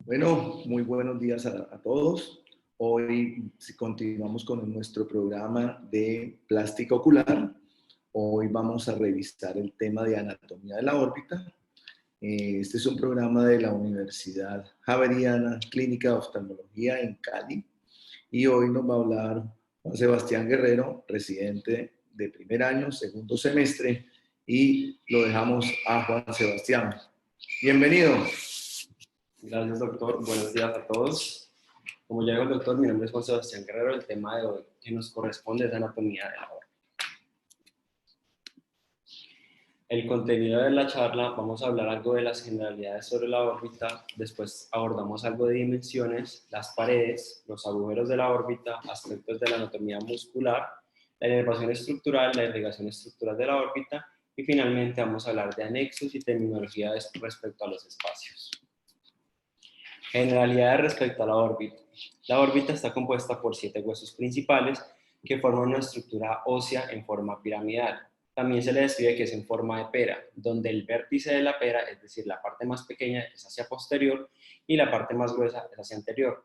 Bueno, muy buenos días a todos. Hoy continuamos con nuestro programa de plástica ocular. Hoy vamos a revisar el tema de anatomía de la órbita. Este es un programa de la Universidad Javeriana Clínica de Oftalmología en Cali. Y hoy nos va a hablar Juan Sebastián Guerrero, residente de primer año, segundo semestre. Y lo dejamos a Juan Sebastián. Bienvenido. Gracias, doctor. Buenos días a todos. Como ya dijo el doctor, mi nombre es Juan Sebastián Guerrero. El tema de hoy que nos corresponde es anatomía de la órbita. El contenido de la charla, vamos a hablar algo de las generalidades sobre la órbita, después abordamos algo de dimensiones, las paredes, los agujeros de la órbita, aspectos de la anatomía muscular, la inervación estructural, la irrigación estructural de la órbita y finalmente vamos a hablar de anexos y terminología respecto a los espacios. Generalidades respecto a la órbita. La órbita está compuesta por 7 huesos principales que forman una estructura ósea en forma piramidal. También se le describe que es en forma de pera, donde el vértice de la pera, es decir, la parte más pequeña, es hacia posterior y la parte más gruesa es hacia anterior.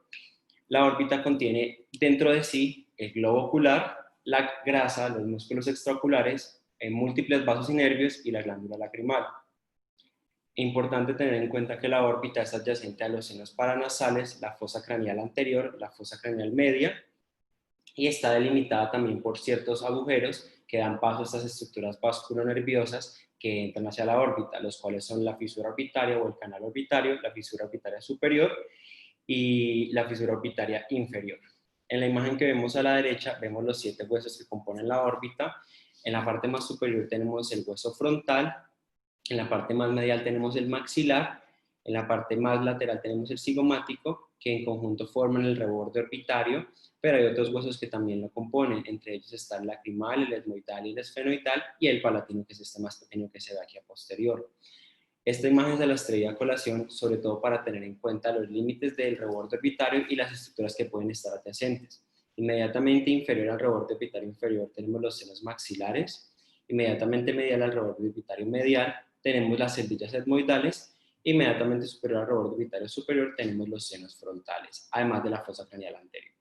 La órbita contiene dentro de sí el globo ocular, la grasa, los músculos extraoculares, múltiples vasos y nervios y la glándula lacrimal. Importante tener en cuenta que la órbita es adyacente a los senos paranasales, la fosa craneal anterior, la fosa craneal media, y está delimitada también por ciertos agujeros que dan paso a estas estructuras vasculonerviosas que entran hacia la órbita, los cuales son la fisura orbitaria o el canal orbitario, la fisura orbitaria superior y la fisura orbitaria inferior. En la imagen que vemos a la derecha vemos los 7 huesos que componen la órbita. En la parte más superior tenemos el hueso frontal, en la parte más medial tenemos el maxilar, en la parte más lateral tenemos el cigomático, que en conjunto forman el reborde orbitario, pero hay otros huesos que también lo componen, entre ellos está el lacrimal, el etmoidal y el esfenoidal, y el palatino, que es este más pequeño que se ve aquí a posterior. Esta imagen se las traía a colación, sobre todo para tener en cuenta los límites del reborde orbitario y las estructuras que pueden estar adyacentes. Inmediatamente inferior al reborde orbitario inferior tenemos los senos maxilares, inmediatamente medial al reborde orbitario medial tenemos las celdillas etmoidales, inmediatamente superior al reborde orbitario superior tenemos los senos frontales, además de la fosa craneal anterior.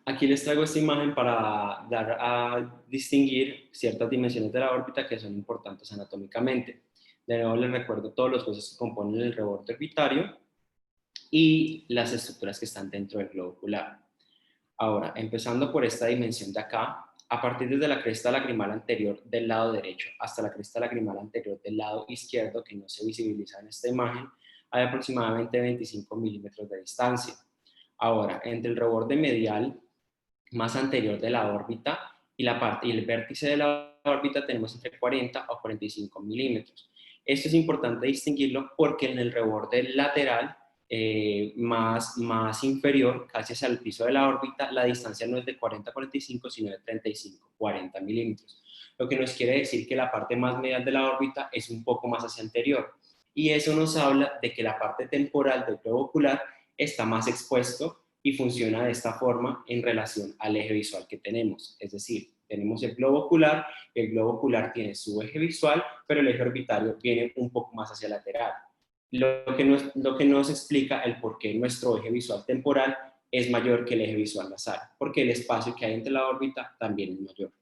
Aquí les traigo esta imagen para dar a distinguir ciertas dimensiones de la órbita que son importantes anatómicamente. De nuevo les recuerdo todos los huesos que componen el reborde orbitario y las estructuras que están dentro del globo ocular. Ahora, empezando por esta dimensión de acá, a partir desde la cresta lacrimal anterior del lado derecho hasta la cresta lacrimal anterior del lado izquierdo, que no se visibiliza en esta imagen, hay aproximadamente 25 milímetros de distancia. Ahora, entre el reborde medial más anterior de la órbita y el vértice de la órbita tenemos entre 40 o 45 milímetros. Esto es importante distinguirlo porque en el reborde lateral más inferior, casi hacia el piso de la órbita, la distancia no es de 40 a 45, sino de 35 a 40 milímetros. Lo que nos quiere decir que la parte más medial de la órbita es un poco más hacia anterior. Y eso nos habla de que la parte temporal del globo ocular está más expuesto y funciona de esta forma en relación al eje visual que tenemos. Es decir, tenemos el globo ocular tiene su eje visual, pero el eje orbitario viene un poco más hacia lateral. Lo que nos explica el por qué nuestro eje visual temporal es mayor que el eje visual nasal, porque el espacio que hay entre la órbita también es mayor.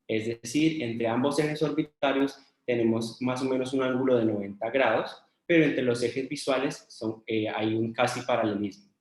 Es decir, entre ambos ejes orbitarios tenemos más o menos un ángulo de 90 grados, pero entre los ejes visuales hay un casi paralelismo.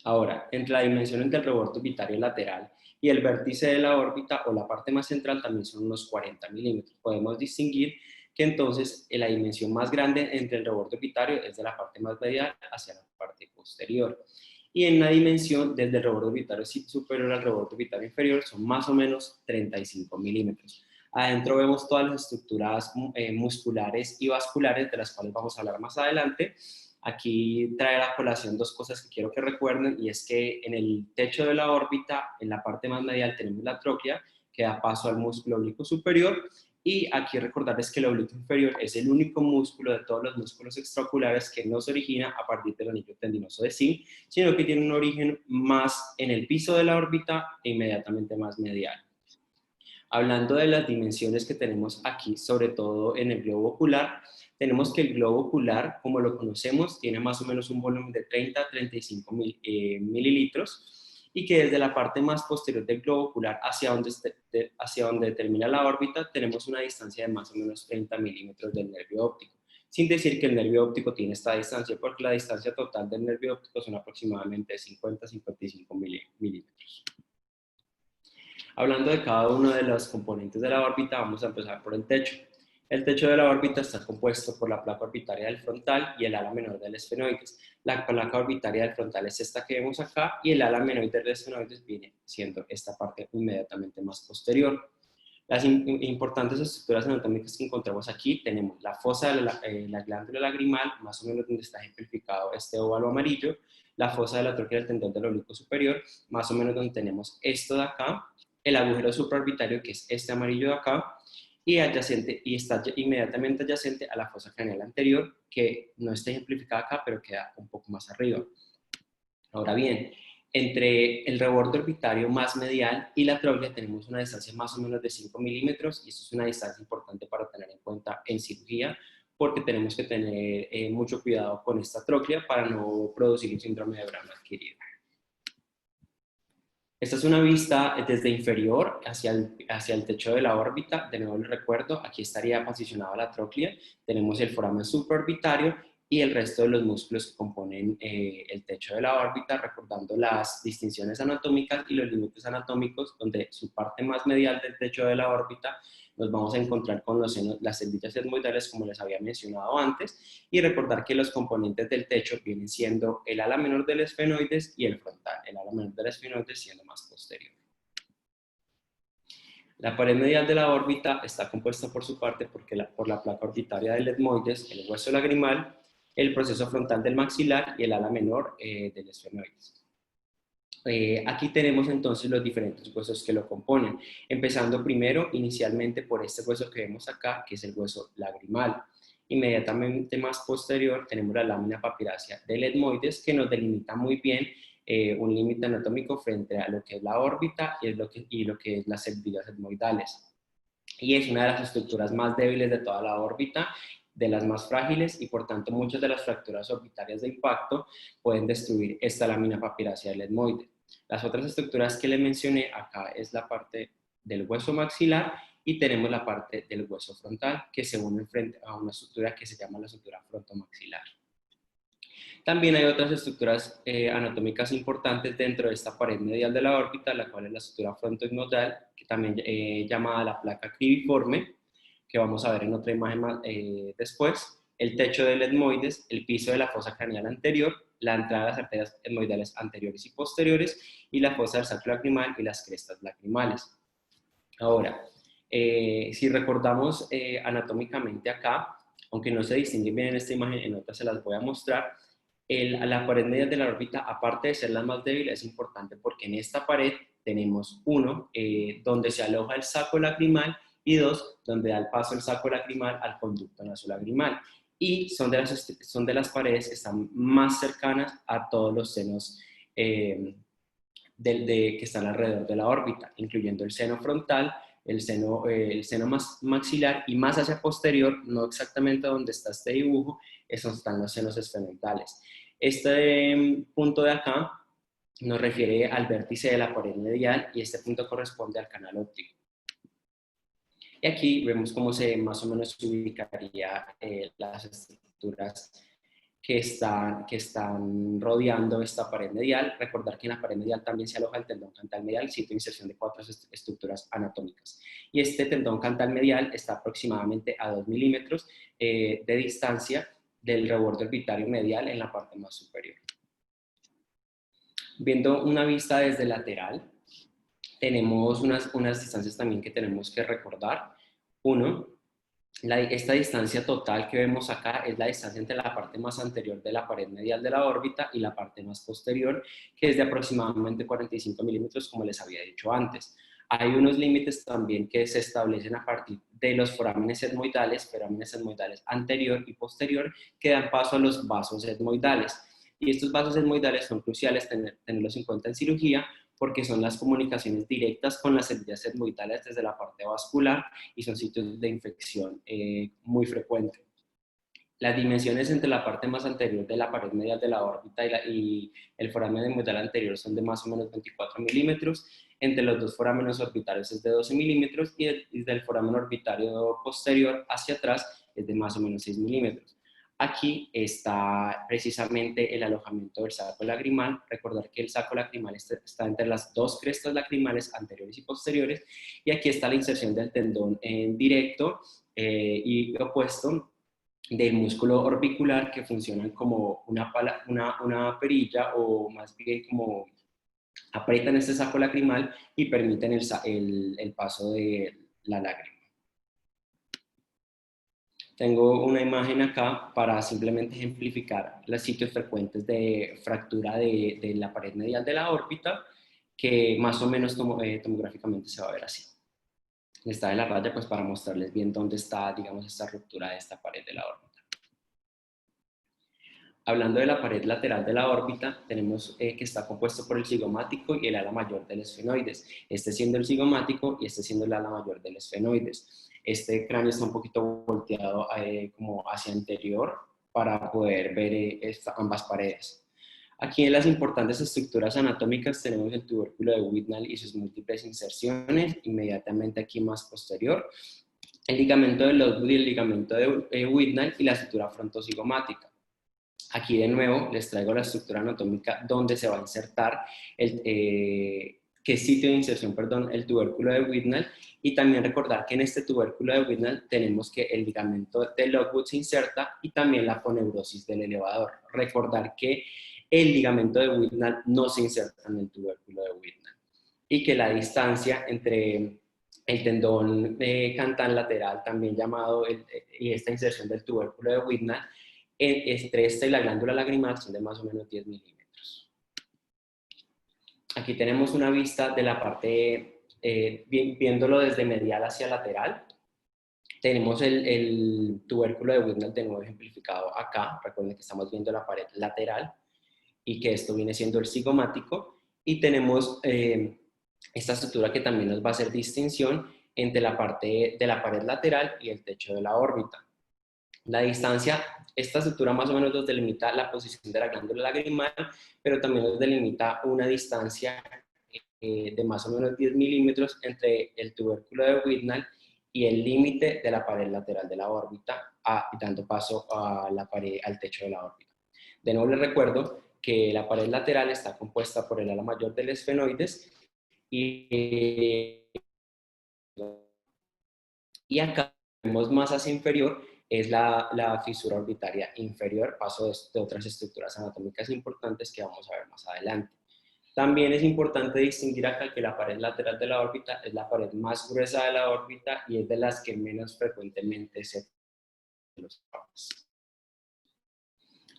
Ahora, entre la dimensión entre el reborde orbitario lateral y el vértice de la órbita o la parte más central también son unos 40 milímetros. Podemos distinguir que entonces la dimensión más grande entre el reborde orbitario es de la parte más medial hacia la parte posterior. Y en la dimensión desde el reborde orbitario superior al reborde orbitario inferior son más o menos 35 milímetros. Adentro vemos todas las estructuras musculares y vasculares de las cuales vamos a hablar más adelante. Aquí trae a colación dos cosas que quiero que recuerden, y es que en el techo de la órbita, en la parte más medial, tenemos la tróquea, que da paso al músculo oblicuo superior, y aquí recordarles que el oblicuo inferior es el único músculo de todos los músculos extraoculares que no se origina a partir del anillo tendinoso de Zinc, sino que tiene un origen más en el piso de la órbita e inmediatamente más medial. Hablando de las dimensiones que tenemos aquí, sobre todo en el globo ocular, tenemos que el globo ocular, como lo conocemos, tiene más o menos un volumen de 30 a 35 mililitros, y que desde la parte más posterior del globo ocular hacia donde termina la órbita tenemos una distancia de más o menos 30 milímetros del nervio óptico, sin decir que el nervio óptico tiene esta distancia, porque la distancia total del nervio óptico son aproximadamente 50 a 55 milímetros. Hablando de cada uno de los componentes de la órbita, vamos a empezar por el techo. El techo de la órbita está compuesto por la placa orbitaria del frontal y el ala menor del esfenoides. La placa orbitaria del frontal es esta que vemos acá, y el ala menor del esfenoides viene siendo esta parte inmediatamente más posterior. Las importantes estructuras anatómicas que encontramos aquí, tenemos la fosa de la glándula lagrimal, más o menos donde está ejemplificado este óvalo amarillo, la fosa de la tróquea del tendón del oblicuo superior, más o menos donde tenemos esto de acá, el agujero supraorbitario, que es este amarillo de acá, y está inmediatamente adyacente a la fosa craneal anterior, que no está ejemplificada acá, pero queda un poco más arriba. Ahora bien, entre el reborde orbitario más medial y la tróclea tenemos una distancia más o menos de 5 milímetros, y esto es una distancia importante para tener en cuenta en cirugía, porque tenemos que tener mucho cuidado con esta tróclea para no producir un síndrome de Brown adquirido. Esta es una vista desde inferior hacia el techo de la órbita. De nuevo les recuerdo, aquí estaría posicionada la tróclea, tenemos el foramen supraorbitario y el resto de los músculos que componen el techo de la órbita, recordando las distinciones anatómicas y los límites anatómicos, donde su parte más medial del techo de la órbita nos vamos a encontrar con las celdillas etmoidales, como les había mencionado antes, y recordar que los componentes del techo vienen siendo el ala menor del esfenoides y el frontal, el ala menor del esfenoides siendo más posterior. La pared medial de la órbita está compuesta por su parte por la placa orbitaria del etmoides, el hueso lagrimal, el proceso frontal del maxilar y el ala menor del esfenoides. Aquí tenemos entonces los diferentes huesos que lo componen, empezando primero inicialmente por este hueso que vemos acá, que es el hueso lagrimal. Inmediatamente más posterior tenemos la lámina papirácea del etmoides, que nos delimita muy bien un límite anatómico frente a lo que es la órbita y lo que es las celdillas etmoidales. Y es una de las estructuras más débiles de toda la órbita, de las más frágiles, y por tanto muchas de las fracturas orbitarias de impacto pueden destruir esta lámina papirácea del etmoide. Las otras estructuras que le mencioné acá es la parte del hueso maxilar, y tenemos la parte del hueso frontal, que se une frente a una estructura que se llama la estructura frontomaxilar. También hay otras estructuras anatómicas importantes dentro de esta pared medial de la órbita, la cual es la estructura frontoetmoidal, que también llamada la placa cribiforme, que vamos a ver en otra imagen más, después, el techo del etmoides, el piso de la fosa craneal anterior, la entrada de las arterias etmoidales anteriores y posteriores, y la fosa del sacro lacrimal y las crestas lacrimales. Ahora, si recordamos anatómicamente acá, aunque no se distingue bien en esta imagen, en otra se las voy a mostrar, la pared medial de la órbita, aparte de ser la más débil, es importante porque en esta pared tenemos uno, donde se aloja el saco lacrimal, y dos, donde da el paso el saco lacrimal al conducto nasolagrimal. Y son de las paredes que están más cercanas a todos los senos que están alrededor de la órbita, incluyendo el seno frontal, el seno maxilar, y más hacia posterior, no exactamente donde está este dibujo, esos están los senos esfenoidales. Este punto de acá nos refiere al vértice de la pared medial, y este punto corresponde al canal óptico. Y aquí vemos cómo más o menos se ubicaría las estructuras que están rodeando esta pared medial. Recordar que en la pared medial también se aloja el tendón cantal medial, sitio de inserción de 4 estructuras anatómicas. Y este tendón cantal medial está aproximadamente a 2 milímetros de distancia del reborde orbitario medial en la parte más superior. Viendo una vista desde lateral, tenemos unas distancias también que tenemos que recordar. Uno, esta distancia total que vemos acá es la distancia entre la parte más anterior de la pared medial de la órbita y la parte más posterior, que es de aproximadamente 45 milímetros, como les había dicho antes. Hay unos límites también que se establecen a partir de los forámenes etmoidales anterior y posterior, que dan paso a los vasos etmoidales. Y estos vasos etmoidales son cruciales tenerlos en cuenta en cirugía, porque son las comunicaciones directas con las celdillas etmoidales desde la parte vascular, y son sitios de infección muy frecuentes. Las dimensiones entre la parte más anterior de la pared medial de la órbita y el foramen medial anterior son de más o menos 24 milímetros. Entre los dos forámenes orbitarios es de 12 milímetros y del foramen orbitario posterior hacia atrás es de más o menos 6 milímetros. Aquí está precisamente el alojamiento del saco lagrimal. Recordar que el saco lagrimal está entre las dos crestas lagrimales anteriores y posteriores, y aquí está la inserción del tendón en directo y opuesto del músculo orbicular, que funcionan como una perilla, o más bien como aprietan este saco lacrimal y permiten el paso de la lágrima. Tengo una imagen acá para simplemente ejemplificar los sitios frecuentes de fractura de la pared medial de la órbita, que más o menos tomográficamente se va a ver así. Está en la raya pues para mostrarles bien dónde está, digamos, esta ruptura de esta pared de la órbita. Hablando de la pared lateral de la órbita, tenemos que está compuesto por el cigomático y el ala mayor del esfenoides. Este siendo el cigomático y este siendo el ala mayor del esfenoides. Este cráneo está un poquito volteado como hacia anterior para poder ver ambas paredes. Aquí en las importantes estructuras anatómicas tenemos el tubérculo de Whitnall y sus múltiples inserciones, inmediatamente aquí más posterior, el ligamento de Lockwood y el ligamento de Whitnall y la estructura frontocigomática. Aquí de nuevo les traigo la estructura anatómica donde se va a insertar, qué sitio de inserción, perdón, el tubérculo de Whitnall, y también recordar que en este tubérculo de Whitnall tenemos que el ligamento de Lockwood se inserta y también la aponeurosis del elevador. Recordar que el ligamento de Whitnall no se inserta en el tubérculo de Whitnall y que la distancia entre el tendón cantán lateral, también llamado, y esta inserción del tubérculo de Whitnall, entre esta y la glándula lagrimal son de más o menos 10 milímetros. Aquí tenemos una vista de la parte, viéndolo desde medial hacia lateral. Tenemos el tubérculo de Whitnall de nuevo ejemplificado acá. Recuerden que estamos viendo la pared lateral y que esto viene siendo el cigomático. Y tenemos esta estructura que también nos va a hacer distinción entre la parte de la pared lateral y el techo de la órbita. La distancia, esta estructura más o menos nos delimita la posición de la glándula lagrimal, pero también nos delimita una distancia de más o menos 10 milímetros entre el tubérculo de Whitnall y el límite de la pared lateral de la órbita, dando paso a la pared, al techo de la órbita. De nuevo les recuerdo que la pared lateral está compuesta por el ala mayor del esfenoides y acá vemos más hacia inferior es la fisura orbitaria inferior, paso de otras estructuras anatómicas importantes que vamos a ver más adelante. También es importante distinguir acá que la pared lateral de la órbita es la pared más gruesa de la órbita y es de las que menos frecuentemente se los papas.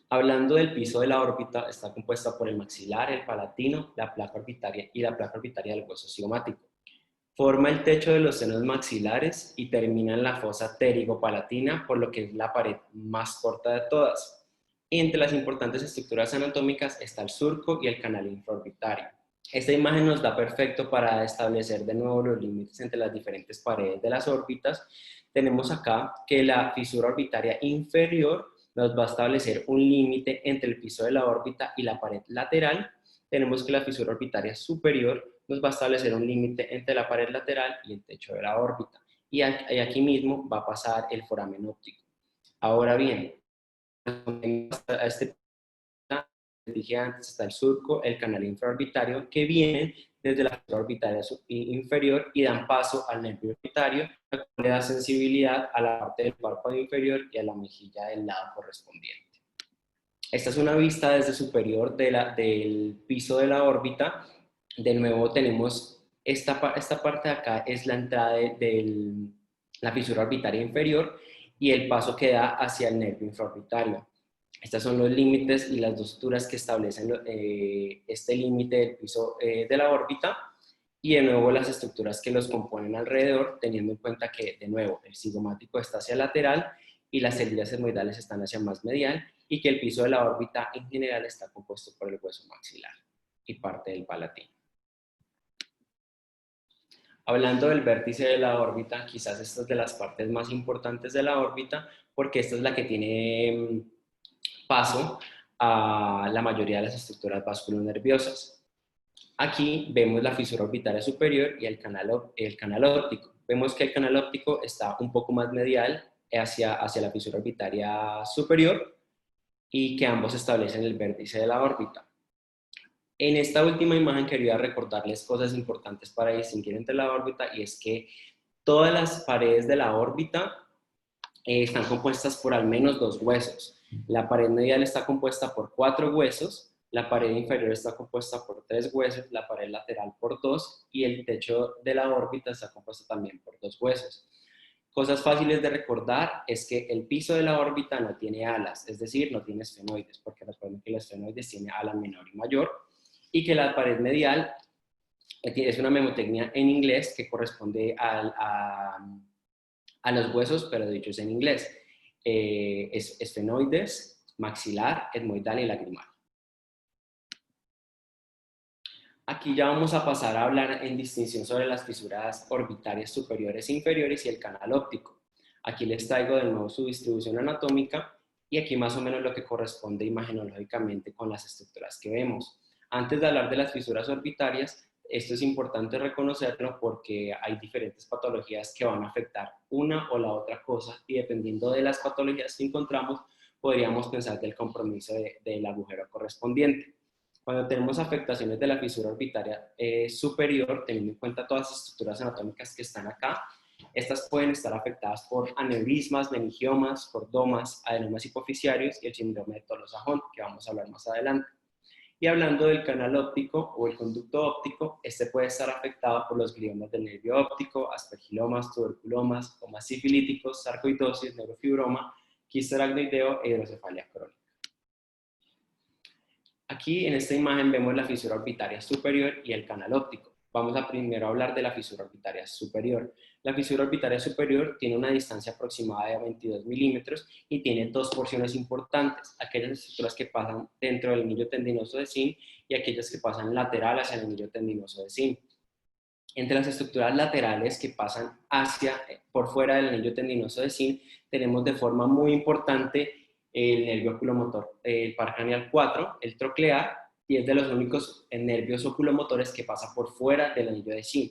Hablando del piso de la órbita, está compuesta por el maxilar, el palatino, la placa orbitaria y la placa orbitaria del hueso cigomático. Forma el techo de los senos maxilares y termina en la fosa pterigopalatina, por lo que es la pared más corta de todas. Y entre las importantes estructuras anatómicas está el surco y el canal infraorbitario. Esta imagen nos da perfecto para establecer de nuevo los límites entre las diferentes paredes de las órbitas. Tenemos acá que la fisura orbitaria inferior nos va a establecer un límite entre el piso de la órbita y la pared lateral. Tenemos que la fisura orbitaria superior nos va a establecer un límite entre la pared lateral y el techo de la órbita. Y aquí mismo va a pasar el foramen óptico. Ahora bien, a este dije antes, está el surco, el canal infraorbitario, que vienen desde la fisura orbitaria inferior y dan paso al nervio orbitario, que le da sensibilidad a la parte del párpado inferior y a la mejilla del lado correspondiente. Esta es una vista desde superior del piso de la órbita. De nuevo tenemos esta parte de acá, es la entrada de la fisura orbitaria inferior y el paso que da hacia el nervio infraorbitario. Estos son los límites y las dos suturas que establecen este límite del piso de la órbita, y de nuevo las estructuras que los componen alrededor, teniendo en cuenta que de nuevo el cigomático está hacia lateral y las células etmoidales están hacia más medial, y que el piso de la órbita en general está compuesto por el hueso maxilar y parte del palatino. Hablando del vértice de la órbita, quizás esta es de las partes más importantes de la órbita, porque esta es la que tiene paso a la mayoría de las estructuras vasculonerviosas. Aquí vemos la fisura orbitaria superior y el canal óptico. Vemos que el canal óptico está un poco más medial hacia la fisura orbitaria superior y que ambos establecen el vértice de la órbita. En esta última imagen quería recordarles cosas importantes para distinguir entre la órbita, y es que todas las paredes de la órbita están compuestas por al menos 2 huesos. La pared medial está compuesta por 4 huesos, la pared inferior está compuesta por 3 huesos, la pared lateral por 2 y el techo de la órbita está compuesto también por 2 huesos. Cosas fáciles de recordar es que el piso de la órbita no tiene alas, es decir, no tiene esfenoides, porque recuerden que los esfenoides tienen ala menor y mayor, y que la pared medial es una memotecnia en inglés que corresponde a los huesos, pero dichos en inglés. Es esfenoides, maxilar, etmoidal y lagrimal. Aquí ya vamos a pasar a hablar en distinción sobre las fisuras orbitarias superiores e inferiores y el canal óptico. Aquí les traigo de nuevo su distribución anatómica y aquí más o menos lo que corresponde imagenológicamente con las estructuras que vemos. Antes de hablar de las fisuras orbitarias, esto es importante reconocerlo porque hay diferentes patologías que van a afectar una o la otra cosa y dependiendo de las patologías que encontramos, podríamos pensar del compromiso del agujero correspondiente. Cuando tenemos afectaciones de la fisura orbitaria superior, teniendo en cuenta todas las estructuras anatómicas que están acá, estas pueden estar afectadas por aneurismas, meningiomas, cordomas, adenomas hipoficiarios y el síndrome de Tolosajón, que vamos a hablar más adelante. Y hablando del canal óptico o el conducto óptico, este puede estar afectado por los gliomas del nervio óptico, aspergilomas, tuberculomas, comas sifilíticos, sarcoidosis, neurofibroma, quiste aracnoideo e hidrocefalia crónica. Aquí en esta imagen vemos la fisura orbitaria superior y el canal óptico. Vamos a primero hablar de la fisura orbitaria superior. La fisura orbitaria superior tiene una distancia aproximada de 22 milímetros y tiene 2 porciones importantes, aquellas estructuras que pasan dentro del anillo tendinoso de Sim y aquellas que pasan lateral hacia el anillo tendinoso de Sim. Entre las estructuras laterales que pasan por fuera del anillo tendinoso de Sim, tenemos de forma muy importante el nervio oculomotor, el par craneal 4, el troclear, y es de los únicos nervios oculomotores que pasa por fuera del anillo de Sim.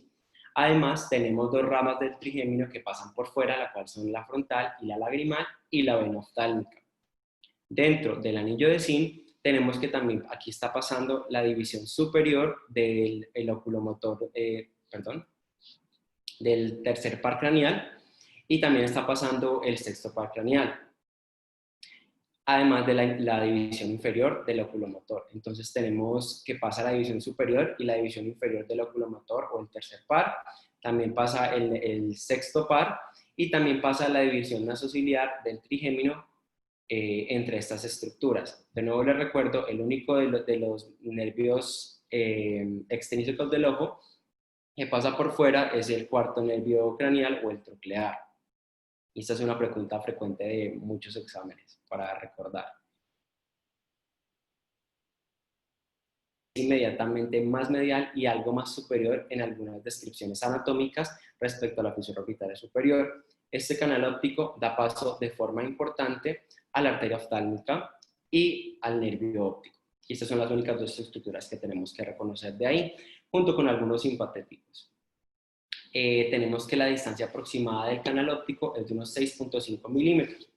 Además, tenemos 2 ramas del trigémino que pasan por fuera, la cual son la frontal y la lagrimal y la vena oftálmica. Dentro del anillo de Sim, tenemos que también aquí está pasando la división superior del oculomotor, del tercer par craneal, y también está pasando el sexto par craneal, además de la división inferior del oculomotor. Entonces tenemos que pasa la división superior y la división inferior del oculomotor o el tercer par, también pasa el sexto par y también pasa la división nasociliar del trigémino entre estas estructuras. De nuevo les recuerdo, el único de los nervios extrínsecos del ojo que pasa por fuera es el cuarto nervio craneal o el troclear. Y esta es una pregunta frecuente de muchos exámenes para recordar. Inmediatamente más medial y algo más superior en algunas descripciones anatómicas respecto a la fisura orbitaria superior. Este canal óptico da paso de forma importante a la arteria oftálmica y al nervio óptico. Y estas son las únicas 2 estructuras que tenemos que reconocer de ahí, junto con algunos simpatéticos. Tenemos que la distancia aproximada del canal óptico es de unos 6.5 milímetros.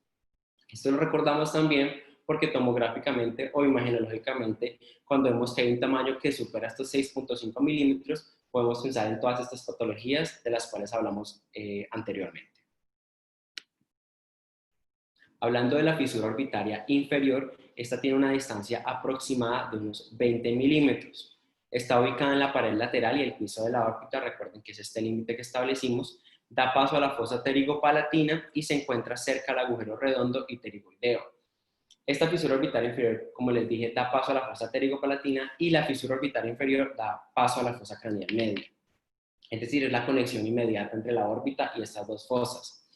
Esto lo recordamos también porque tomográficamente o imagenológicamente, cuando vemos que hay un tamaño que supera estos 6.5 milímetros, podemos pensar en todas estas patologías de las cuales hablamos anteriormente. Hablando de la fisura orbitaria inferior, esta tiene una distancia aproximada de unos 20 milímetros. Está ubicada en la pared lateral y el piso de la órbita, recuerden que es este límite que establecimos, da paso a la fosa pterigopalatina y se encuentra cerca al agujero redondo y pterigoideo. Esta fisura orbitaria inferior, como les dije, da paso a la fosa pterigopalatina y la fisura orbitaria inferior da paso a la fosa craneal media. Es decir, es la conexión inmediata entre la órbita y estas 2 fosas.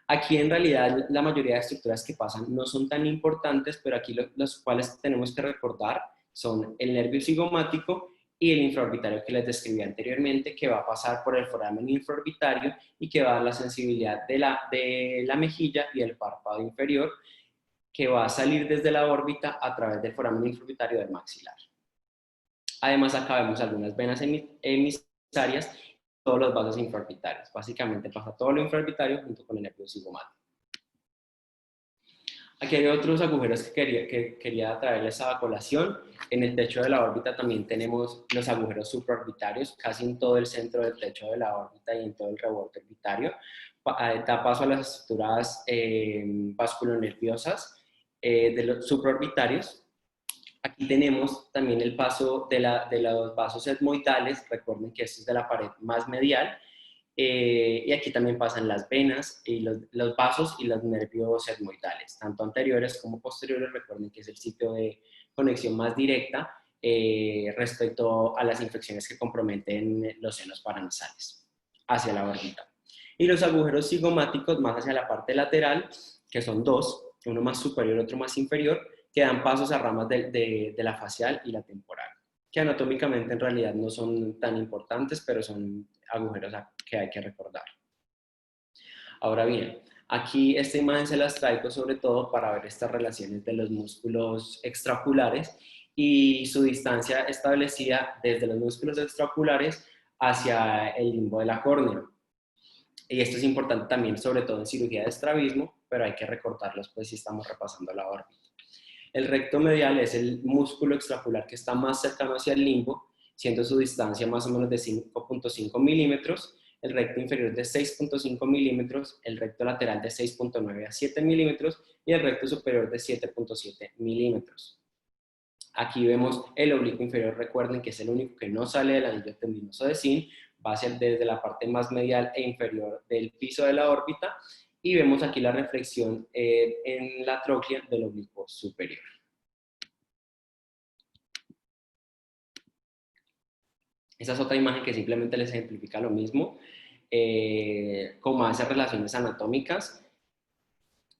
Aquí en realidad la mayoría de estructuras que pasan no son tan importantes, pero aquí los cuales tenemos que recordar son el nervio cigomático y el infraorbitario que les describí anteriormente, que va a pasar por el foramen infraorbitario y que va a dar la sensibilidad de la mejilla y el párpado inferior, que va a salir desde la órbita a través del foramen infraorbitario del maxilar. Además, acá vemos algunas venas emisarias, todos los vasos infraorbitarios. Básicamente pasa todo lo infraorbitario junto con el nervio cigomático. Aquí hay otros agujeros que quería traerles a colación. En el techo de la órbita también tenemos los agujeros supraorbitarios, casi en todo el centro del techo de la órbita y en todo el reborde orbitario. Da paso a las estructuras vasculonerviosas de los supraorbitarios. Aquí tenemos también el paso de los vasos etmoidales. Recuerden que esto es de la pared más medial. Y aquí también pasan las venas y los vasos y los nervios etmoidales, tanto anteriores como posteriores. Recuerden que es el sitio de conexión más directa respecto a las infecciones que comprometen los senos paranasales hacia la órbita. Y los agujeros cigomáticos más hacia la parte lateral, que son dos, uno más superior y otro más inferior, que dan pasos a ramas de la facial y la temporal, que anatómicamente en realidad no son tan importantes, pero son agujeros que hay que recordar. Ahora bien, aquí esta imagen se las traigo sobre todo para ver estas relaciones de los músculos extraoculares y su distancia establecida desde los músculos extraoculares hacia el limbo de la córnea. Y esto es importante también, sobre todo en cirugía de estrabismo, pero hay que recordarlos pues si estamos repasando la órbita. El recto medial es el músculo extraocular que está más cercano hacia el limbo, siendo su distancia más o menos de 5.5 milímetros, el recto inferior de 6.5 milímetros, el recto lateral de 6.9 a 7 milímetros y el recto superior de 7.7 milímetros. Aquí vemos el oblicuo inferior, recuerden que es el único que no sale del anillo tendinoso de Zinn, va desde la parte más medial e inferior del piso de la órbita, y vemos aquí la reflexión en la tróclea del oblicuo superior. Esa es otra imagen que simplemente les ejemplifica lo mismo, como hace relaciones anatómicas,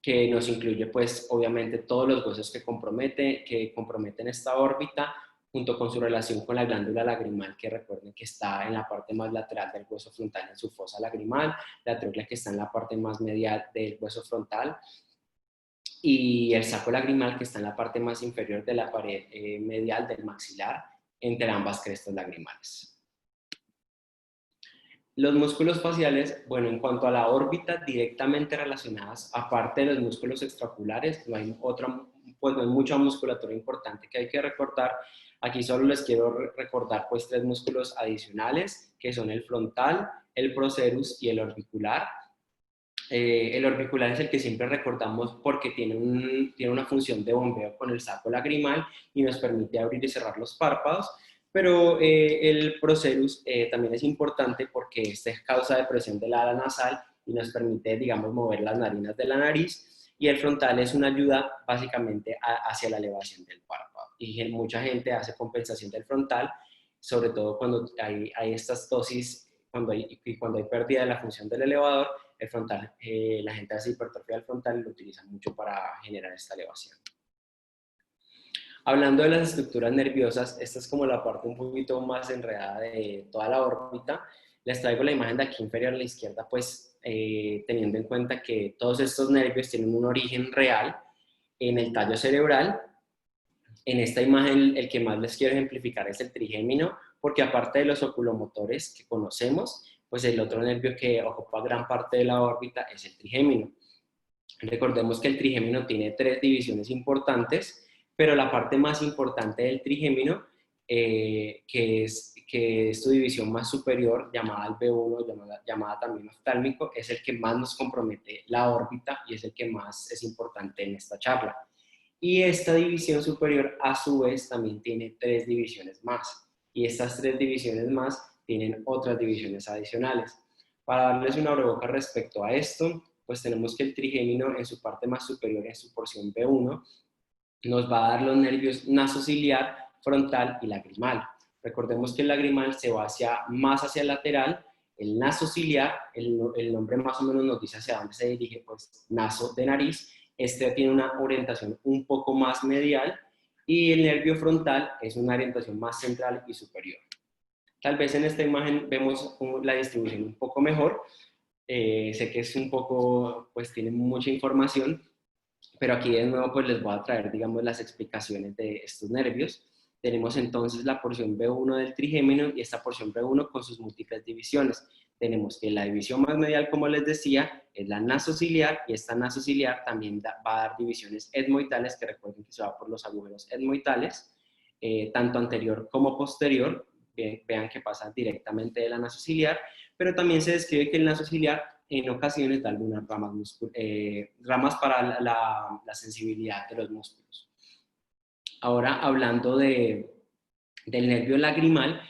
que nos incluye pues obviamente todos los huesos que comprometen esta órbita, junto con su relación con la glándula lagrimal, que recuerden que está en la parte más lateral del hueso frontal en su fosa lagrimal, la tróclea que está en la parte más medial del hueso frontal, y el saco lagrimal que está en la parte más inferior de la pared medial del maxilar, entre ambas crestas lagrimales. Los músculos faciales, bueno, en cuanto a la órbita, directamente relacionadas, aparte de los músculos extraoculares, no hay mucha musculatura importante que hay que recordar. Aquí solo les quiero recordar pues 3 músculos adicionales, que son el frontal, el procerus y el orbicular. El orbicular es el que siempre recordamos porque tiene una función de bombeo con el saco lagrimal y nos permite abrir y cerrar los párpados. Pero el procerus también es importante porque este es causa de presión del ala nasal y nos permite, digamos, mover las narinas de la nariz. Y el frontal es una ayuda básicamente hacia la elevación del párpado. Y mucha gente hace compensación del frontal, sobre todo cuando hay estas tosis, cuando hay pérdida de la función del elevador, el frontal, la gente hace hipertrofia del frontal y lo utiliza mucho para generar esta elevación. Hablando de las estructuras nerviosas, esta es como la parte un poquito más enredada de toda la órbita. Les traigo la imagen de aquí inferior a la izquierda, pues teniendo en cuenta que todos estos nervios tienen un origen real en el tallo cerebral. En esta imagen el que más les quiero ejemplificar es el trigémino, porque aparte de los oculomotores que conocemos, pues el otro nervio que ocupa gran parte de la órbita es el trigémino. Recordemos que el trigémino tiene 3 divisiones importantes, pero la parte más importante del trigémino, que es su división más superior, llamada alveolo, llamada también oftálmico, es el que más nos compromete la órbita y es el que más es importante en esta charla. Y esta división superior, a su vez, también tiene 3 divisiones más. Y estas 3 divisiones más tienen otras divisiones adicionales. Para darles una abrebocas respecto a esto, pues tenemos que el trigémino en su parte más superior, en su porción B1, nos va a dar los nervios nasociliar, frontal y lagrimal. Recordemos que el lagrimal se va más hacia el lateral, el nasociliar, el nombre más o menos nos dice hacia dónde se dirige, pues naso de nariz. Este tiene una orientación un poco más medial y el nervio frontal es una orientación más central y superior. Tal vez en esta imagen vemos la distribución un poco mejor. Sé que es un poco, pues tiene mucha información, pero aquí de nuevo pues les voy a traer, digamos, las explicaciones de estos nervios. Tenemos entonces la porción B1 del trigémino y esta porción B1 con sus múltiples divisiones. Tenemos que la división más medial, como les decía, es la nasociliar, y esta nasociliar también va a dar divisiones etmoidales, que recuerden que se va por los agujeros etmoidales, tanto anterior como posterior. Vean que pasa directamente de la nasociliar, pero también se describe que el nasociliar en ocasiones da algunas ramas para la sensibilidad de los músculos. Ahora, hablando del nervio lagrimal,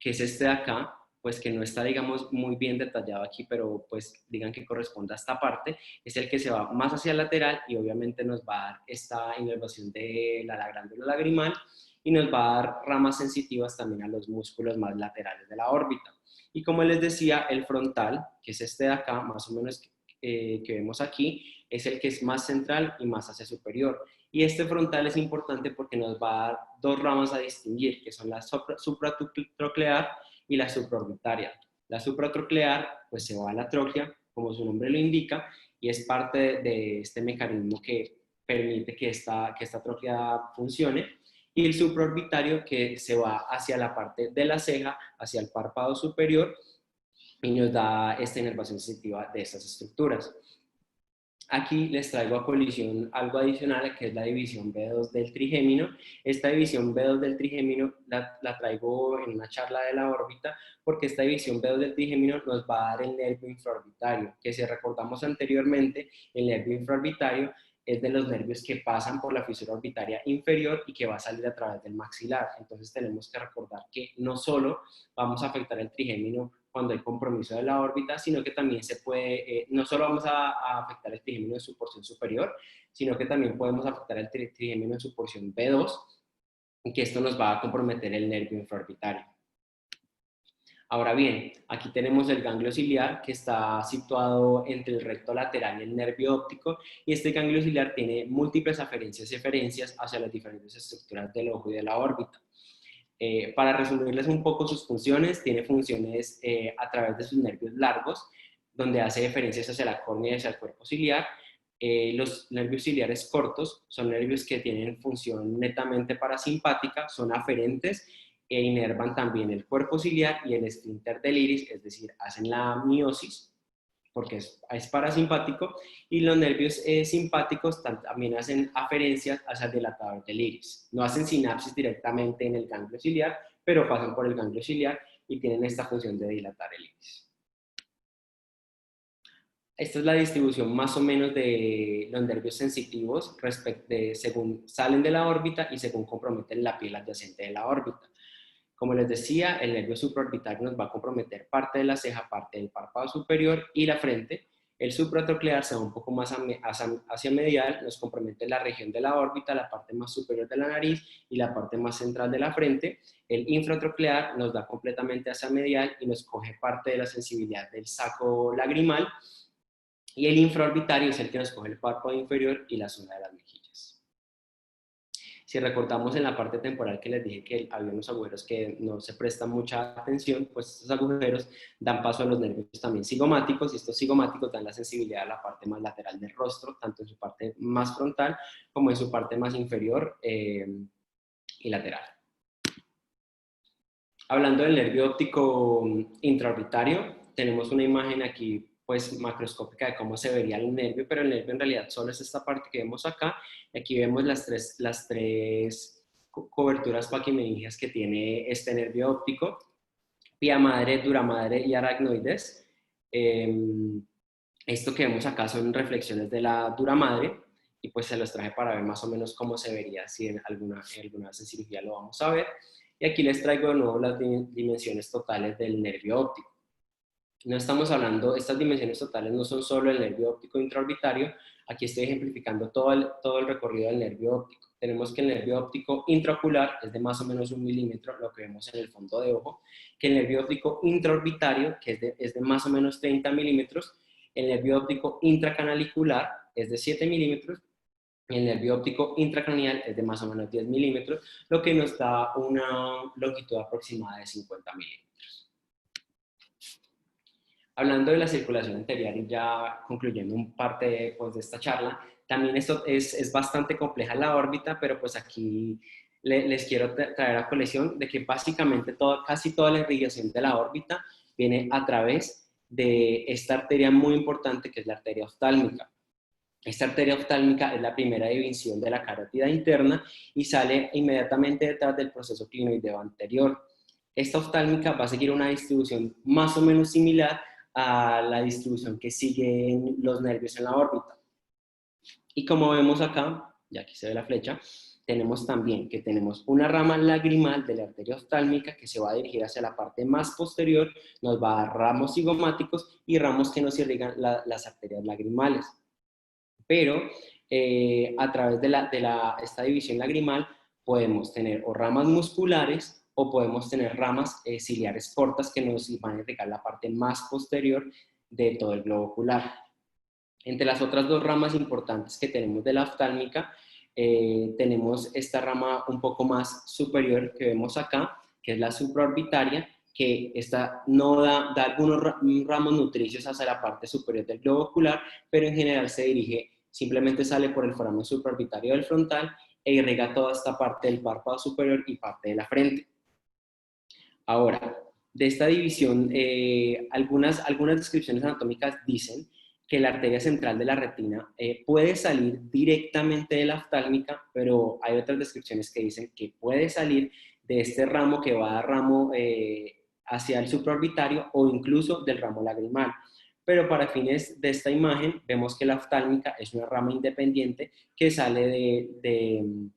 que es este de acá, pues que no está, digamos, muy bien detallado aquí, pero pues digan que corresponde a esta parte, es el que se va más hacia el lateral y obviamente nos va a dar esta inervación de la glándula lagrimal y nos va a dar ramas sensitivas también a los músculos más laterales de la órbita. Y como les decía, el frontal, que es este de acá, más o menos que vemos aquí, es el que es más central y más hacia superior. Y este frontal es importante porque nos va a dar dos ramas a distinguir, que son la supratroclear y la supraorbitaria. La supratroclear, pues se va a la tróclea, como su nombre lo indica, y es parte de este mecanismo que permite que esta tróclea funcione. Y el supraorbitario, que se va hacia la parte de la ceja, hacia el párpado superior, y nos da esta inervación sensitiva de estas estructuras. Aquí les traigo a colisión algo adicional, que es la división B2 del trigémino. Esta división B2 del trigémino la traigo en una charla de la órbita, porque esta división B2 del trigémino nos va a dar el nervio infraorbitario, que si recordamos anteriormente, el nervio infraorbitario es de los nervios que pasan por la fisura orbitaria inferior y que va a salir a través del maxilar. Entonces tenemos que recordar que no solo vamos a afectar el trigémino cuando hay compromiso de la órbita, sino que también se puede, no solo vamos a afectar el trigémino en su porción superior, sino que también podemos afectar el trigémino en su porción B2, y que esto nos va a comprometer el nervio infraorbitario. Ahora bien, aquí tenemos el ganglio ciliar, que está situado entre el recto lateral y el nervio óptico, y este ganglio ciliar tiene múltiples aferencias y eferencias hacia las diferentes estructuras del ojo y de la órbita. Para resumirles un poco sus funciones, tiene funciones a través de sus nervios largos, donde hace deferencias hacia la córnea y hacia el cuerpo ciliar. Los nervios ciliares cortos son nervios que tienen función netamente parasimpática, son aferentes e inervan también el cuerpo ciliar y el esfínter del iris, es decir, hacen la miosis, porque es parasimpático, y los nervios simpáticos también hacen aferencias hacia el dilatador del iris. No hacen sinapsis directamente en el ganglio ciliar, pero pasan por el ganglio ciliar y tienen esta función de dilatar el iris. Esta es la distribución más o menos de los nervios sensitivos según salen de la órbita y según comprometen la piel adyacente de la órbita. Como les decía, el nervio supraorbitario nos va a comprometer parte de la ceja, parte del párpado superior y la frente. El supratroclear se va un poco más hacia medial, nos compromete la región de la órbita, la parte más superior de la nariz y la parte más central de la frente. El infratroclear nos da completamente hacia medial y nos coge parte de la sensibilidad del saco lagrimal. Y el infraorbitario es el que nos coge el párpado inferior y la zona de las mejillas. Si recordamos en la parte temporal que les dije que había unos agujeros que no se prestan mucha atención, pues estos agujeros dan paso a los nervios también cigomáticos, y estos cigomáticos dan la sensibilidad a la parte más lateral del rostro, tanto en su parte más frontal como en su parte más inferior y lateral. Hablando del nervio óptico intraorbitario, tenemos una imagen aquí pues macroscópica de cómo se vería el nervio, pero el nervio en realidad solo es esta parte que vemos acá, y aquí vemos las tres coberturas paquimeningias que tiene este nervio óptico: pía madre, dura madre y aracnoides. Esto que vemos acá son reflexiones de la dura madre, y pues se los traje para ver más o menos cómo se vería si en alguna vez en cirugía lo vamos a ver. Y aquí les traigo de nuevo las dimensiones totales del nervio óptico. No estamos hablando, estas dimensiones totales no son solo el nervio óptico intraorbitario, aquí estoy ejemplificando todo el recorrido del nervio óptico. Tenemos que el nervio óptico intraocular es de más o menos 1 milímetro, lo que vemos en el fondo de ojo, que el nervio óptico intraorbitario, que es de más o menos 30 milímetros, el nervio óptico intracanalicular es de 7 milímetros, El nervio óptico intracraneal es de más o menos 10 milímetros, lo que nos da una longitud aproximada de 50 milímetros. Hablando de la circulación anterior y ya concluyendo un parte pues, de esta charla, también esto es bastante compleja la órbita, pero pues aquí les quiero traer a colección de que básicamente casi toda la irrigación de la órbita viene a través de esta arteria muy importante que es la arteria oftálmica. Esta arteria oftálmica es la primera división de la carótida interna y sale inmediatamente detrás del proceso clinoideo anterior. Esta oftálmica va a seguir una distribución más o menos similar a la distribución que siguen los nervios en la órbita. Y como vemos acá, ya aquí se ve la flecha, tenemos también que tenemos una rama lagrimal de la arteria oftálmica que se va a dirigir hacia la parte más posterior, nos va a dar ramos cigomáticos y ramos que nos irrigan las arterias lagrimales. Pero a través de esta división lagrimal podemos tener o ramas musculares o podemos tener ramas ciliares cortas que nos van a irrigar la parte más posterior de todo el globo ocular. Entre las otras dos ramas importantes que tenemos de la oftálmica, tenemos esta rama un poco más superior que vemos acá, que es la supraorbitaria, que esta no da algunos ramos nutricios hacia la parte superior del globo ocular, pero en general se dirige, simplemente sale por el foramen supraorbitario del frontal e irriga toda esta parte del párpado superior y parte de la frente. Ahora, de esta división, algunas descripciones anatómicas dicen que la arteria central de la retina puede salir directamente de la oftálmica, pero hay otras descripciones que dicen que puede salir de este ramo que va a dar ramo hacia el supraorbitario o incluso del ramo lagrimal. Pero para fines de esta imagen, vemos que la oftálmica es una rama independiente que sale de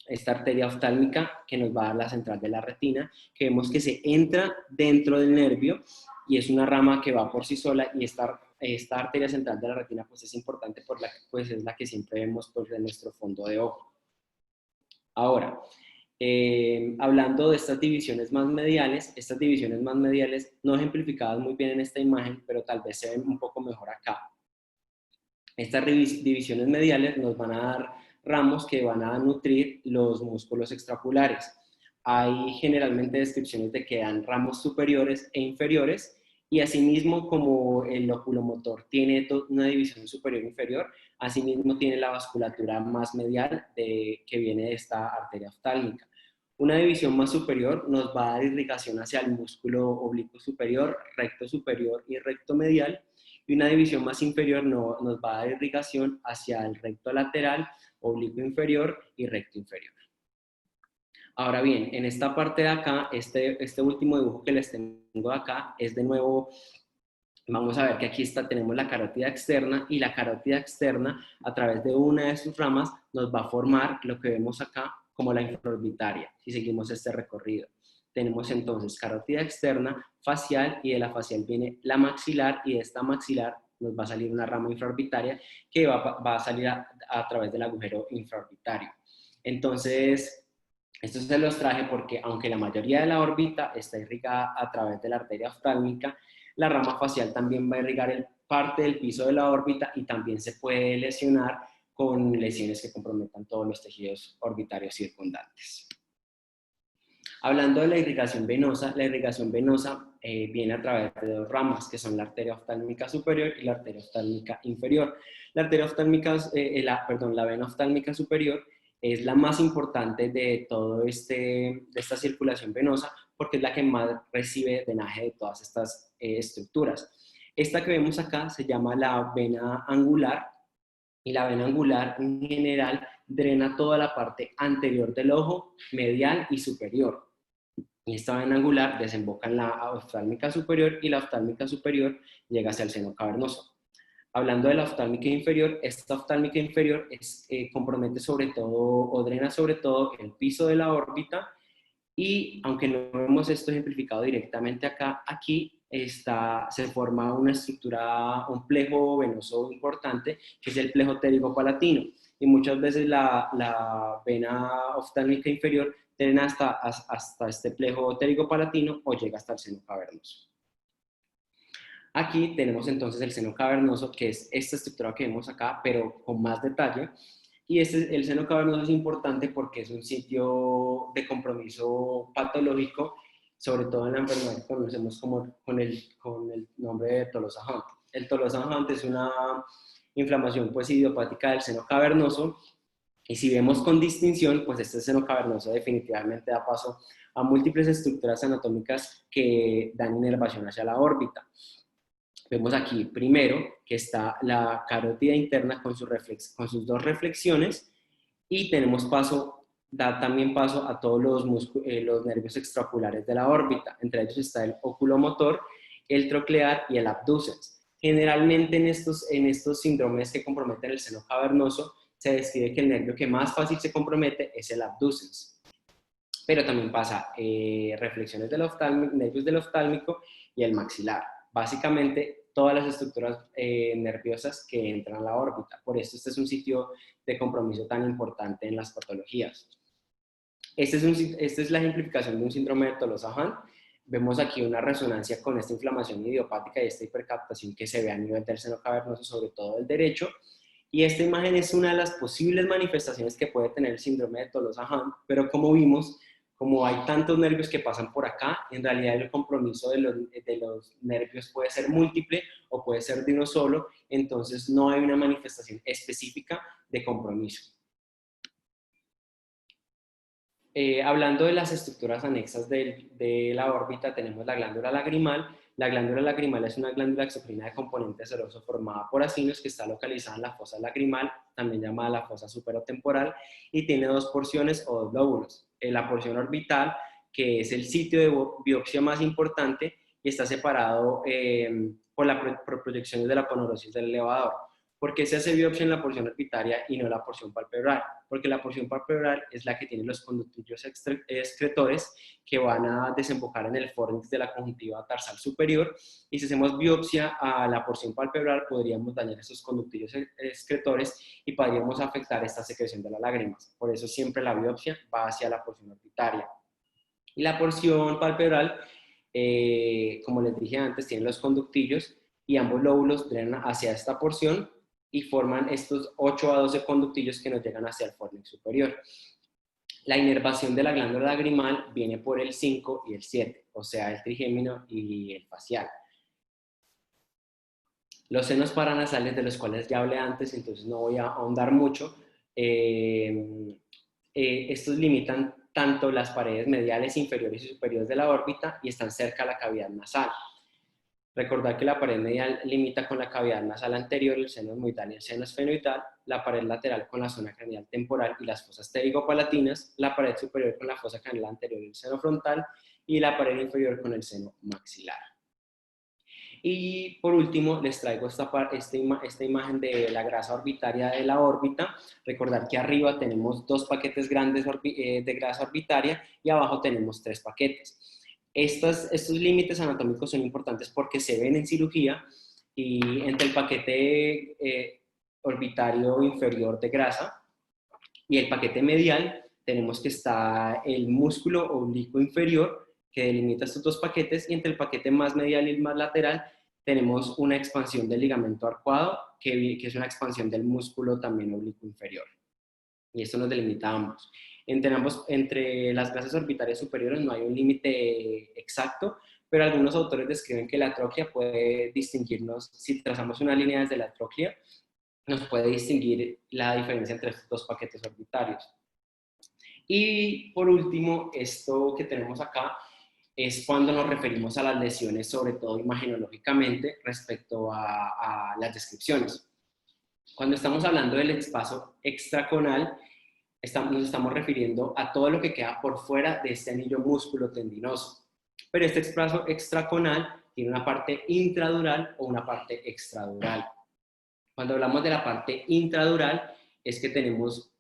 esta arteria oftálmica que nos va a dar la central de la retina, que vemos que se entra dentro del nervio y es una rama que va por sí sola y esta arteria central de la retina pues es importante por la que pues es la que siempre vemos pues, de nuestro fondo de ojo. Ahora, hablando de estas divisiones más mediales no ejemplificadas muy bien en esta imagen, pero tal vez se ven un poco mejor acá. Estas divisiones mediales nos van a dar ramos que van a nutrir los músculos extraoculares. Hay generalmente descripciones de que dan ramos superiores e inferiores, y asimismo como el oculomotor tiene una división superior e inferior, asimismo tiene la vasculatura más medial que viene de esta arteria oftálmica. Una división más superior nos va a dar irrigación hacia el músculo oblicuo superior, recto superior y recto medial, y una división más inferior nos va a dar irrigación hacia el recto lateral, oblicuo inferior y recto inferior. Ahora bien, en esta parte de acá, este último dibujo que les tengo acá es de nuevo, vamos a ver que aquí tenemos la carótida externa, y la carótida externa a través de una de sus ramas nos va a formar lo que vemos acá como la infraorbitaria, si seguimos este recorrido. Tenemos entonces carótida externa, facial, y de la facial viene la maxilar, y de esta maxilar nos va a salir una rama infraorbitaria que va a salir a través del agujero infraorbitario. Entonces, esto se los traje porque aunque la mayoría de la órbita está irrigada a través de la arteria oftálmica, la rama facial también va a irrigar parte del piso de la órbita y también se puede lesionar con lesiones que comprometan todos los tejidos orbitarios circundantes. Hablando de la irrigación venosa viene a través de dos ramas, que son la arteria oftálmica superior y la arteria oftálmica inferior. La arteria oftálmica, la vena oftálmica superior es la más importante de toda esta circulación venosa, porque es la que más recibe drenaje de todas estas estructuras. Esta que vemos acá se llama la vena angular, y la vena angular en general drena toda la parte anterior del ojo, medial y superior. Y esta vena angular desemboca en la oftálmica superior, y la oftálmica superior llega hacia el seno cavernoso. Hablando de la oftálmica inferior, esta oftálmica inferior compromete sobre todo o drena sobre todo el piso de la órbita, y aunque no vemos esto ejemplificado directamente acá, aquí se forma una estructura, un plejo venoso importante, que es el plejo pterigopalatino, y muchas veces la vena oftálmica inferior drena hasta este plejo pterigopalatino o llega hasta el seno cavernoso. Aquí tenemos entonces el seno cavernoso, que es esta estructura que vemos acá, pero con más detalle. Y el seno cavernoso es importante porque es un sitio de compromiso patológico, sobre todo en la enfermedad que conocemos como con el nombre de Tolosa Hunt. El Tolosa Hunt es una inflamación pues idiopática del seno cavernoso, y si vemos con distinción, pues este seno cavernoso definitivamente da paso a múltiples estructuras anatómicas que dan inervación hacia la órbita. Vemos aquí primero que está la carótida interna con sus dos reflexiones, y da también paso a todos los nervios extraoculares de la órbita. Entre ellos está el oculomotor, el troclear y el abducens. Generalmente en estos síndromes que comprometen el seno cavernoso, se describe que el nervio que más fácil se compromete es el abducens. Pero también pasa reflexiones nervios del oftálmico y el maxilar. Básicamente, todas las estructuras nerviosas que entran a la órbita. Por eso este es un sitio de compromiso tan importante en las patologías. Esta es la ejemplificación de un síndrome de Tolosa Hunt. Vemos aquí una resonancia con esta inflamación idiopática y esta hipercaptación que se ve a nivel del seno cavernoso, sobre todo el derecho. Y esta imagen es una de las posibles manifestaciones que puede tener el síndrome de Tolosa Hunt, pero como vimos, como hay tantos nervios que pasan por acá, en realidad el compromiso de los nervios puede ser múltiple o puede ser de uno solo, entonces no hay una manifestación específica de compromiso. Hablando de las estructuras anexas de la órbita, tenemos la glándula lagrimal. La glándula lagrimal es una glándula exocrina de componente seroso formada por acinos que está localizada en la fosa lagrimal, también llamada la fosa superotemporal, y tiene dos porciones o dos lóbulos. La porción orbital, que es el sitio de biopsia más importante, y está separado por proyecciones de la aponeurosis del elevador. ¿Por qué se hace biopsia en la porción orbitaria y no la porción palpebral? Porque la porción palpebral es la que tiene los conductillos excretores que van a desembocar en el fornix de la conjuntiva tarsal superior, y si hacemos biopsia a la porción palpebral podríamos dañar esos conductillos excretores y podríamos afectar esta secreción de las lágrimas. Por eso siempre la biopsia va hacia la porción orbitaria. Y la porción palpebral, como les dije antes, tiene los conductillos y ambos lóbulos drenan hacia esta porción y forman estos 8 a 12 conductillos que nos llegan hacia el fornix superior. La inervación de la glándula lagrimal viene por el 5 y el 7, o sea, el trigémino y el facial. Los senos paranasales, de los cuales ya hablé antes, entonces no voy a ahondar mucho, estos limitan tanto las paredes mediales, inferiores y superiores de la órbita y están cerca a la cavidad nasal. Recordar que la pared medial limita con la cavidad nasal anterior, el seno esmoidal y el seno esfenoidal, la pared lateral con la zona craneal temporal y las fosas pterigopalatinas, la pared superior con la fosa craneal anterior y el seno frontal, y la pared inferior con el seno maxilar. Y por último, les traigo esta imagen de la grasa orbitaria de la órbita. Recordar que arriba tenemos 2 paquetes grandes de grasa orbitaria y abajo tenemos 3 paquetes. Estos límites anatómicos son importantes porque se ven en cirugía, y entre el paquete orbitario inferior de grasa y el paquete medial tenemos que está el músculo oblicuo inferior que delimita estos 2 paquetes, y entre el paquete más medial y el más lateral tenemos una expansión del ligamento arcuado que es una expansión del músculo también oblicuo inferior, y esto nos delimita a ambos. Entre las grasas orbitarias superiores no hay un límite exacto, pero algunos autores describen que la tróquea puede distinguirnos, si trazamos una línea desde la tróquea, nos puede distinguir la diferencia entre estos 2 paquetes orbitarios. Y por último, esto que tenemos acá es cuando nos referimos a las lesiones, sobre todo imagenológicamente, respecto a las descripciones. Cuando estamos hablando del espacio extraconal, nos estamos refiriendo a todo lo que queda por fuera de este anillo músculo tendinoso. Pero este espacio extraconal tiene una parte intradural o una parte extradural. Cuando hablamos de la parte intradural, es que tenemos,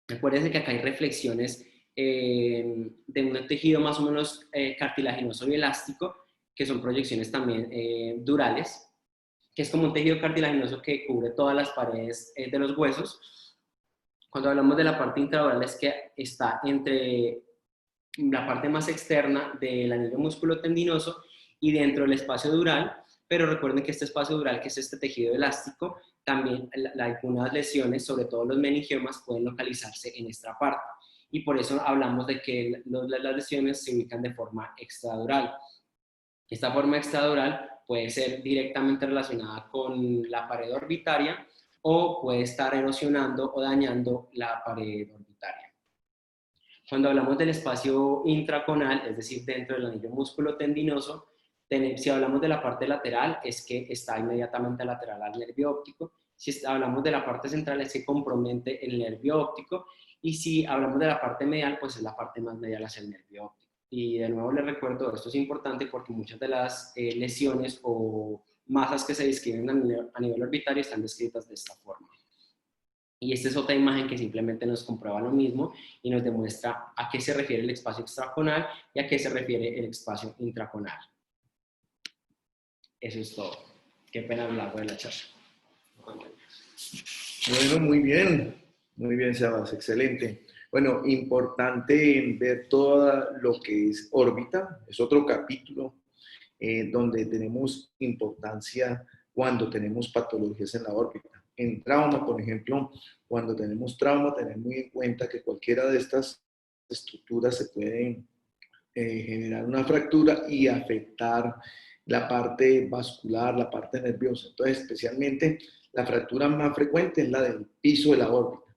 recuerden que acá hay reflexiones de un tejido más o menos cartilaginoso y elástico, que son proyecciones también durales, que es como un tejido cartilaginoso que cubre todas las paredes de los huesos. Cuando hablamos de la parte intradural, es que está entre la parte más externa del anillo musculotendinoso y dentro del espacio dural, pero recuerden que este espacio dural, que es este tejido elástico, también algunas lesiones, sobre todo los meningiomas, pueden localizarse en esta parte. Y por eso hablamos de que las lesiones se ubican de forma extradural. Esta forma extradural puede ser directamente relacionada con la pared orbitaria o puede estar erosionando o dañando la pared orbitaria. Cuando hablamos del espacio intraconal, es decir, dentro del anillo músculo-tendinoso, si hablamos de la parte lateral, es que está inmediatamente lateral al nervio óptico. Si hablamos de la parte central, es que compromete el nervio óptico. Y si hablamos de la parte medial, pues es la parte más medial hacia el nervio óptico. Y de nuevo les recuerdo, esto es importante porque muchas de las lesiones o masas que se describen a nivel orbitario están descritas de esta forma. Y esta es otra imagen que simplemente nos comprueba lo mismo y nos demuestra a qué se refiere el espacio extraconal y a qué se refiere el espacio intraconal. Eso es todo. Qué pena lo largo de la charla. Bueno, muy bien, Sebas, excelente. Bueno, importante ver todo lo que es órbita, es otro capítulo donde tenemos importancia cuando tenemos patologías en la órbita. En trauma, por ejemplo, cuando tenemos trauma, tener muy en cuenta que cualquiera de estas estructuras se pueden generar una fractura y afectar la parte vascular, la parte nerviosa. Entonces, especialmente, la fractura más frecuente es la del piso de la órbita.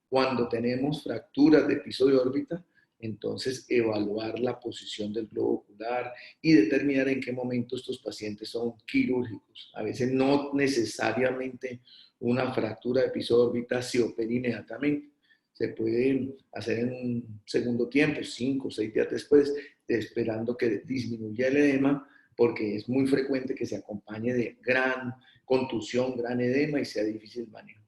Cuando tenemos fracturas de piso de órbita, entonces evaluar la posición del globo ocular y determinar en qué momento estos pacientes son quirúrgicos. A veces no necesariamente una fractura de piso de órbita se opera inmediatamente. Se puede hacer en un segundo tiempo, 5 o 6 días después, esperando que disminuya el edema, porque es muy frecuente que se acompañe de gran contusión, gran edema y sea difícil manejo.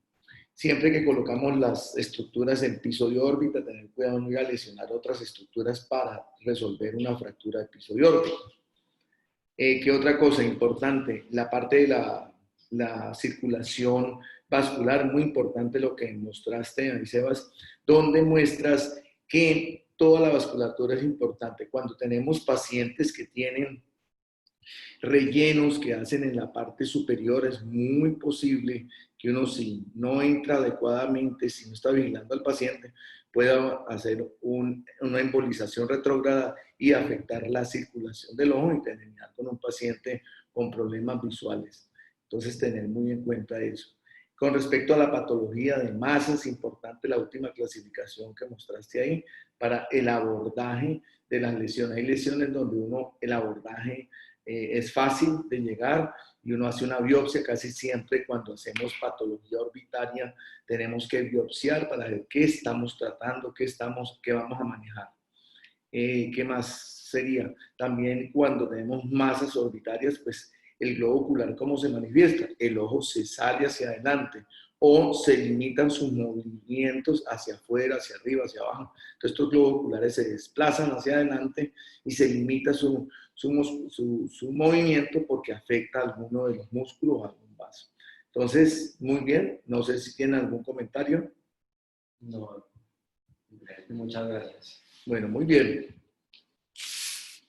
Siempre que colocamos las estructuras en piso de órbita, tener cuidado no ir a lesionar otras estructuras para resolver una fractura de piso de órbita. ¿Qué otra cosa importante? La parte de la circulación vascular, muy importante lo que mostraste ahí, Sebas, donde muestras que toda la vasculatura es importante. Cuando tenemos pacientes que tienen rellenos que hacen en la parte superior, es muy posible que uno, si no entra adecuadamente, si no está vigilando al paciente, pueda hacer una embolización retrógrada y afectar la circulación del ojo y terminar con un paciente con problemas visuales. Entonces, tener muy en cuenta eso. Con respecto a la patología de masa, es importante la última clasificación que mostraste ahí para el abordaje de las lesiones. Hay lesiones donde el abordaje es fácil de llegar y uno hace una biopsia. Casi siempre cuando hacemos patología orbitaria tenemos que biopsiar para ver qué estamos tratando, qué vamos a manejar. ¿Qué más sería? También cuando tenemos masas orbitarias, pues el globo ocular, ¿cómo se manifiesta? El ojo se sale hacia adelante o se limitan sus movimientos hacia afuera, hacia arriba, hacia abajo. Entonces estos globos oculares se desplazan hacia adelante y se limita su movimiento porque afecta a alguno de los músculos o algún vaso. Entonces, muy bien. No sé si tienen algún comentario. No, muchas gracias. Bueno, muy bien.